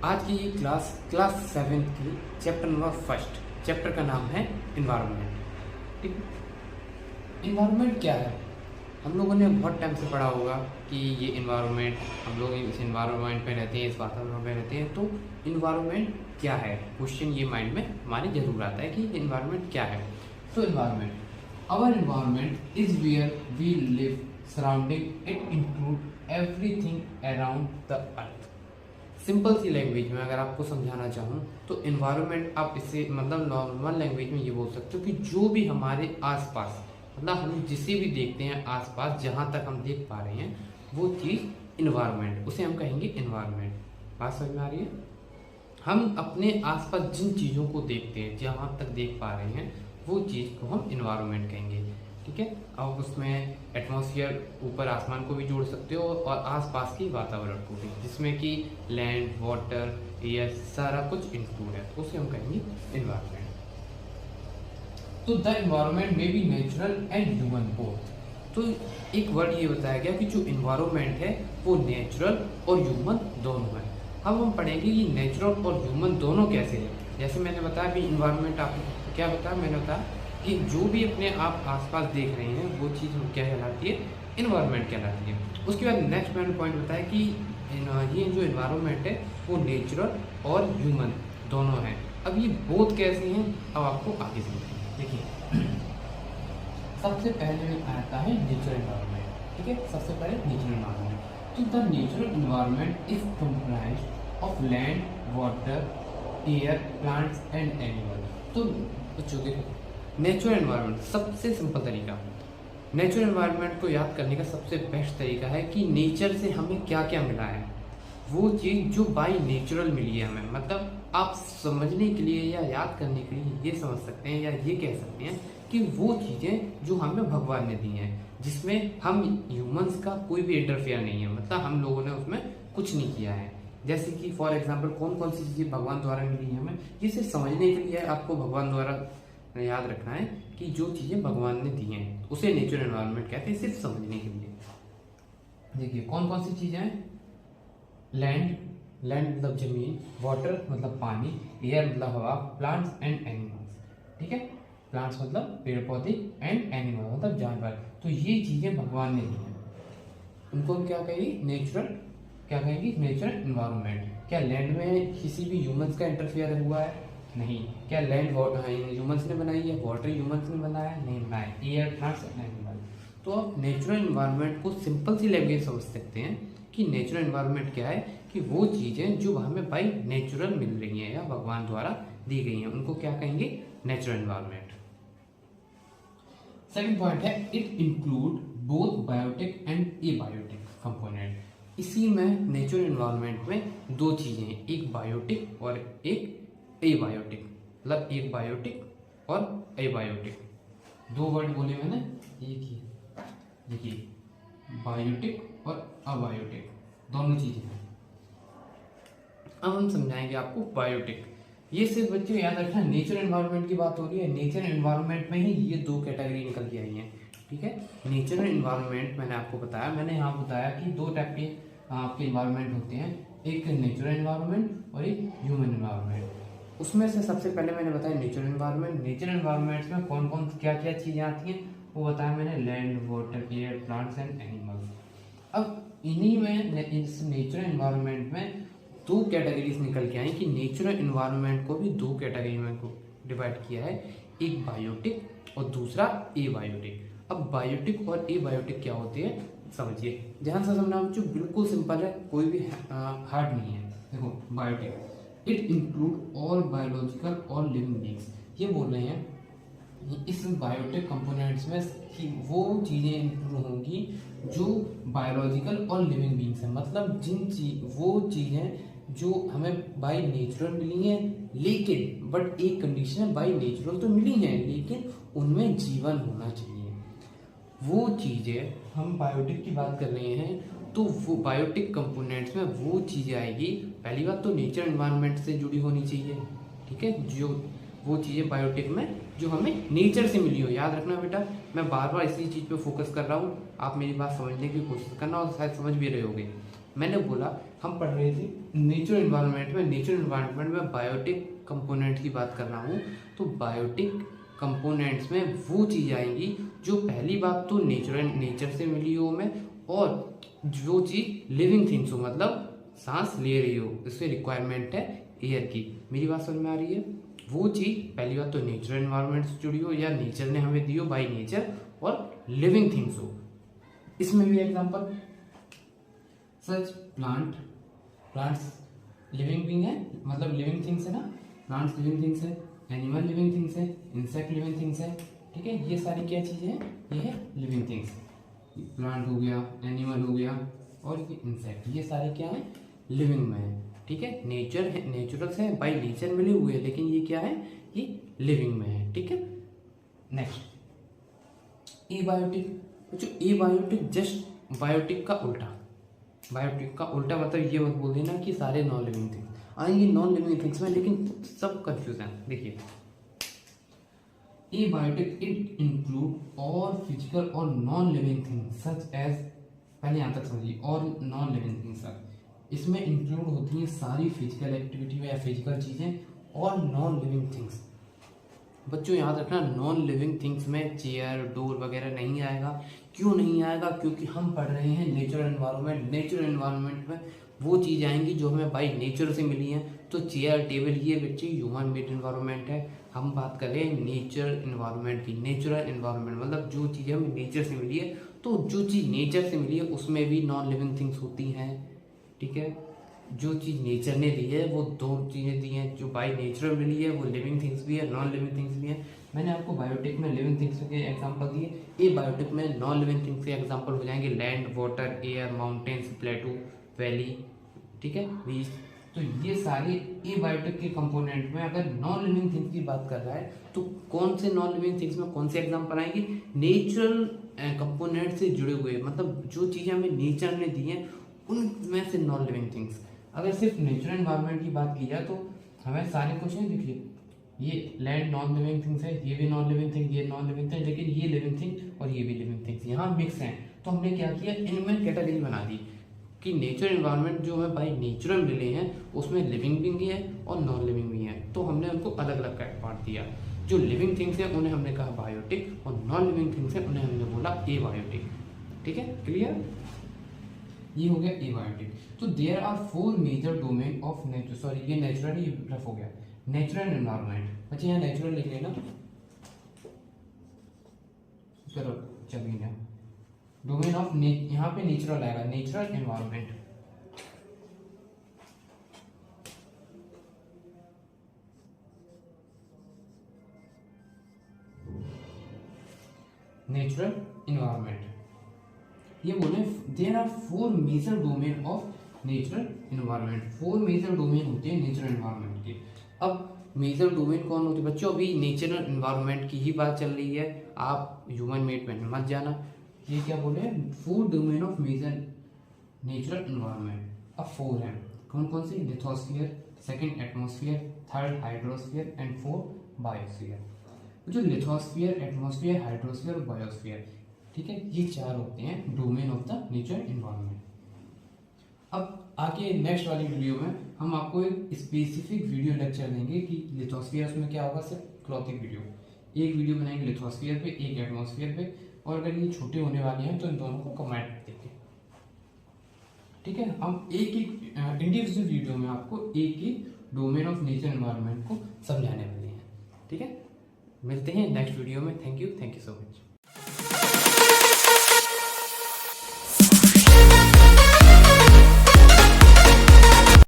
आज की ये क्लास 7 की चैप्टर नंबर फर्स्ट चैप्टर का नाम है इन्वायरमेंट। ठीक, इन्वायरमेंट क्या है? हम लोगों ने बहुत टाइम से पढ़ा होगा कि ये इन्वायरमेंट, हम लोग इस इन्वायरमेंट में रहते हैं, इस वातावरण में रहते हैं। तो इन्वायरमेंट क्या है, क्वेश्चन ये माइंड में हमारे जरूर आता है कि इन्वायरमेंट क्या है। तो environment, our environment is where we live, surrounding it include everything around the earth. Simple सी लैंग्वेज में अगर आपको समझाना चाहूँ तो इन्वायरमेंट आप इसे मतलब नॉर्मल लैंग्वेज में ये बोल सकते हो कि जो भी हमारे आसपास, मतलब हम जिसे भी देखते हैं आसपास, जहाँ तक हम देख पा रहे हैं वो चीज़ इन्वायरमेंट, उसे हम कहेंगे इन्वायरमेंट। बात समझ में आ रही है? हम अपने आसपास जिन चीज़ों को देखते हैं, जहाँ तक देख पा रहे हैं, वो चीज़ को हम इन्वायरमेंट कहेंगे। ठीक है, अब उसमें एटमॉस्फेयर, ऊपर आसमान को भी जोड़ सकते हो और आसपास की वातावरण को भी, जिसमें कि लैंड, वाटर, एयर, सारा कुछ इंक्लूड है, तो उसे हम कहेंगे इन्वायरमेंट। तो द इन्वायरमेंट में be natural and human both. तो एक वर्ड ये बताया गया कि जो इन्वायरमेंट है वो नेचुरल और ह्यूमन दोनों है। अब हम पढ़ेंगे कि नेचुरल और ह्यूमन दोनों कैसे है। जैसे मैंने बताया कि इन्वायरमेंट, आपको क्या बताया, मैंने बताया कि जो भी अपने आप आसपास देख रहे हैं वो चीज़ क्या कहलाती है, इन्वायरमेंट कहलाती है। उसके बाद नेक्स्ट मैंने पॉइंट बताया कि ये जो इन्वायरमेंट है वो नेचुरल और ह्यूमन दोनों हैं। अब ये बोथ कैसे हैं, अब आपको आगे समझेंगे। देखिए, सबसे पहले में आता है नेचुरल इन्वायरमेंट। ठीक है, सबसे पहले नेचुरल इन्वायरमेंट। तो the natural environment is comprised of land, water, air, plants and animal. तो बच्चों देखो, नेचुरल इन्वायरमेंट सबसे सिंपल तरीका, नेचुरल इन्वायरमेंट को याद करने का सबसे बेस्ट तरीका है कि नेचर से हमें क्या क्या मिला है, वो चीज़ जो बाई नेचुरल मिली है हमें। मतलब आप समझने के लिए या याद करने के लिए ये समझ सकते हैं या ये कह सकते हैं कि वो चीज़ें जो हमें भगवान ने दी हैं, जिसमें हम ह्यूमंस का कोई भी इंटरफेयर नहीं है, मतलब हम लोगों ने उसमें कुछ नहीं किया है। जैसे कि फॉर एग्जांपल कौन कौन सी चीज़ें भगवान द्वारा मिली हैं हमें, ये सिर्फ समझने के लिए आपको भगवान द्वारा याद रखना है कि जो चीज़ें भगवान ने दी हैं उसे नेचुरल एनवायरनमेंट कहते हैं, सिर्फ समझने के लिए। देखिए कौन कौन सी चीज़ें हैं, लैंड, लैंड मतलब जमीन, वाटर मतलब पानी, एयर मतलब हवा, प्लांट्स एंड एनिमल्स। ठीक है, प्लांट्स मतलब पेड़ पौधे एंड एनिमल मतलब जानवर। तो ये चीज़ें भगवान ने दी हैं, उनको हम क्या कहेंगे, नेचुरल, क्या कहेंगे, नेचुरल एनवायरनमेंट। क्या लैंड में किसी भी ह्यूमंस का इंटरफेयर हुआ है? नहीं। क्या लैंड ह्यूमंस ने बनाई है? वाटर ह्यूमंस ने बनाया है? नहीं बनाया। Air, plants and animal. तो आप नेचुरल एनवायरनमेंट को सिंपल सी लैंग्वेज समझ सकते हैं कि नेचुरल एनवायरनमेंट क्या है, कि वो चीज़ें जो हमें बाई नेचुरल मिल रही हैं या भगवान द्वारा दी गई हैं, उनको क्या कहेंगे, नेचुरल एनवायरनमेंट। सेकंड पॉइंट है, it include both biotic and abiotic component. इसी में नेचुरल एनवायरनमेंट में दो चीज़ें हैं, एक बायोटिक और एक एबायोटिक। मतलब एक बायोटिक और एबायोटिक, दो वर्ड बोले मैंने, एक ही। देखिए, बायोटिक और अबायोटिक दोनों चीजें हैं। अब हम समझाएंगे आपको बायोटिक। ये सिर्फ बच्चों याद रखना, नेचुरल एनवायरनमेंट की बात हो रही है, नेचुरल एनवायरनमेंट में ही ये दो कैटेगरी निकल के आई हैं। ठीक है, नेचुरल एनवायरनमेंट मैंने आपको बताया, मैंने यहाँ बताया कि दो टाइप के आपके एनवायरनमेंट होते हैं, एक नेचुरल एनवायरनमेंट और एक ह्यूमन एनवायरनमेंट। उसमें से सबसे पहले मैंने बताया नेचुरल एनवायरनमेंट। नेचुरल एनवायरनमेंट में कौन कौन क्या क्या चीज़ें आती हैं वो बताया मैंने, land, water, air, plants and animals. अब इन्हीं में, इस नेचुरल एनवायरनमेंट में दो कैटेगरीज निकल के आई कि नेचुरल एनवायरनमेंट को भी दो कैटेगरी में को डिवाइड किया है, एक बायोटिक और दूसरा एबायोटिक। अब बायोटिक और एबायोटिक क्या होते हैं समझिए, ध्यान से समझना बच्चों, बिल्कुल सिंपल है, कोई भी हार्ड नहीं है। देखो, biotic, it include all biological और लिविंग बींग्स। ये बोल रहे हैं इस बायोटिक कंपोनेंट्स में कि वो चीज़ें इंक्लूड होंगी जो बायोलॉजिकल और लिविंग बींग्स हैं, मतलब वो चीज़ें जो हमें बाय नेचुरल मिली हैं, लेकिन बट एक कंडीशन है, बाय नेचुरल तो मिली हैं लेकिन उनमें जीवन होना चाहिए। वो चीज़ें हम बायोटिक की बात कर रहे हैं, तो वो बायोटिक कंपोनेंट्स में वो चीज़ें आएगी। पहली बात तो नेचर एनवायरनमेंट से जुड़ी होनी चाहिए। ठीक है, जो वो चीज़ें बायोटिक में जो हमें नेचर से मिली हो। याद रखना बेटा, मैं बार बार इसी चीज़ पे फोकस कर रहा हूँ, आप मेरी बात समझने की कोशिश करना और शायद समझ भी रहे होगे। मैंने बोला हम पढ़ रहे थे नेचुरल इन्वायरमेंट में, नेचुरल इन्वायरमेंट में बायोटिक कंपोनेंट की बात कर रहा हूँ। तो बायोटिक कंपोनेंट्स में वो चीज़ आएंगी जो पहली बात तो नेचर से मिली हो हमें, और जो चीज़ लिविंग थिंग्स हो, मतलब सांस ले रही हो, इससे रिक्वायरमेंट है एयर की। मेरी बात समझ में आ रही है? वो चीज़ पहली बात तो नेचुरल एनवायरनमेंट से जुड़ी हो या नेचर ने हमें दी हो बाय नेचर, और लिविंग थिंग्स हो। इसमें भी एग्जांपल सच प्लांट्स लिविंग बीइंग है, मतलब लिविंग थिंग्स है ना, प्लांट्स लिविंग थिंग्स है, एनिमल लिविंग थिंग्स है, इंसेक्ट लिविंग थिंग्स है। ठीक है, ये सारी क्या चीज़ें हैं? ये है लिविंग थिंग्स। प्लांट हो गया, एनिमल हो गया, और ये इंसेक्ट, ये सारे क्या है? लिविंग में है। ठीक है, नेचर है, नेचुरल से बाय नेचर मिले हुए हैं, लेकिन ये क्या है? ये लिविंग में है। ठीक है, नेक्स्ट एबायोटिक। जो एबायोटिक जस्ट बायोटिक का उल्टा, बायोटिक का उल्टा मतलब ये मत बोल देना कि सारे नॉन लिविंग थिंग्स आएंगे नॉन लिविंग थिंग्स में, लेकिन सब कंफ्यूजन। देखिए एबायोटिक इट इंक्लूड और फिजिकल और non living things such as, पहले यहाँ तक समझिए, और नॉन लिविंग थिंग्स इसमें इंक्लूड होती हैं सारी फिजिकल एक्टिविटी या फिजिकल चीज़ें और नॉन लिविंग थिंग्स। बच्चों याद रखना, नॉन लिविंग थिंग्स में चेयर डोर वगैरह नहीं आएगा। क्यों नहीं आएगा? क्योंकि हम पढ़ रहे हैं नेचुरल एनवायरनमेंट। नेचुरल एनवायरनमेंट में वो चीज़ आएंगी जो हमें बाई नेचर से मिली हैं। तो चेयर टेबल ये बच्चे ह्यूमन मेड एनवायरनमेंट है। हम बात करें नेचर एनवायरनमेंट की। नेचुरल एनवायरनमेंट मतलब जो चीज़ें हमें नेचर से मिली है। तो जो चीज़ नेचर से मिली है उसमें भी नॉन लिविंग थिंग्स होती हैं। ठीक है, जो चीज़ नेचर ने दी है वो दो चीज़ें दी हैं, जो बाय नेचर मिली है वो लिविंग थिंग्स भी है, नॉन लिविंग थिंग्स भी है। मैंने आपको बायोटिक में लिविंग थिंग्स के एग्जांपल दिए, ये बायोटिक में नॉन लिविंग थिंग्स के एग्जांपल हो जाएंगे land, water, air, mountains, प्लेटू, valley. ठीक है, बीच। तो ये सारे ए बायोटिक के कंपोनेंट में अगर नॉन लिविंग थिंग्स की बात कर रहा है तो कौन से नॉन लिविंग थिंग्स में कौन से एग्जाम्पल आएंगे? नेचुरल कंपोनेंट से जुड़े हुए, मतलब जो चीज़ें हमें नेचर ने दी हैं उनमें से नॉन लिविंग थिंग्स। अगर सिर्फ नेचुरल एनवायरनमेंट की बात की जाए तो हमें सारे क्वेश्चन देखिए, ये लैंड नॉन लिविंग थिंग्स है, ये भी नॉन लिविंग थिंग, ये नॉन लिविंग थिंग, लेकिन ये लिविंग थिंग और ये भी लिविंग थिंग्स यहाँ मिक्स हैं। तो हमने क्या किया, इनमें कैटेगरी बना दी कि नेचुरल एनवायरनमेंट जो हमें बाई नेचुरल मिले हैं उसमें लिविंग भी है और नॉन लिविंग भी है। तो हमने उनको अलग अलग बांट दिया। जो लिविंग थिंग्स हैं उन्हें हमने कहा बायोटिक, और नॉन लिविंग थिंग्स हैं उन्हें हमने बोला एबायोटिक। ठीक है, क्लियर? ये हो गया एबायोटिक। तो there are 4 major domain of nature, sorry ये नेचुरल ही रफ हो गया, नेचुरल एनवायरनमेंट। बच्चे यहाँ नेचुरल लिख लेना, चलो जमीन है, डोमेन ऑफ यहाँ पे नेचुरल आएगा, नेचुरल एनवायरनमेंट। नेचुरल एनवायरनमेंट ये बोले there are 4 major domain of natural environment. 4 major domain होते हैं नेचुरल एनवायरनमेंट के। अब मेजर डोमेन कौन होते हैं बच्चों? अभी नेचुरल एनवायरनमेंट की ही बात चल रही है, आप ह्यूमन मेड में मत जाना। ये क्या बोले? 4 domain of major natural environment. अब 4 हैं, कौन कौन से? Lithosphere, second atmosphere, third hydrosphere and 4 biosphere. जो लिथोस्फीयर, एटमॉस्फेयर, हाइड्रोस्फीयर और बायोस्फीयर, ठीक है, ये 4 होते हैं domain of the nature environment. अब आगे नेक्स्ट वाली वीडियो में हम आपको एक स्पेसिफिक वीडियो लेक्चर देंगे कि लिथोस्फीयर में क्या होगा। सिर्फ क्लॉथिंग वीडियो, एक वीडियो बनाएंगे लिथोस्फीयर पे, एक एटमॉस्फेयर पे, और अगर ये छोटे होने वाले हैं तो इन दोनों को कमेंट देंगे। ठीक है, हम एक एक इंडिविजुअल वीडियो में आपको एक एक डोमेन ऑफ नेचर एनवायरनमेंट को समझाने वाले हैं। ठीक है, मिलते हैं नेक्स्ट वीडियो में। Thank you so much.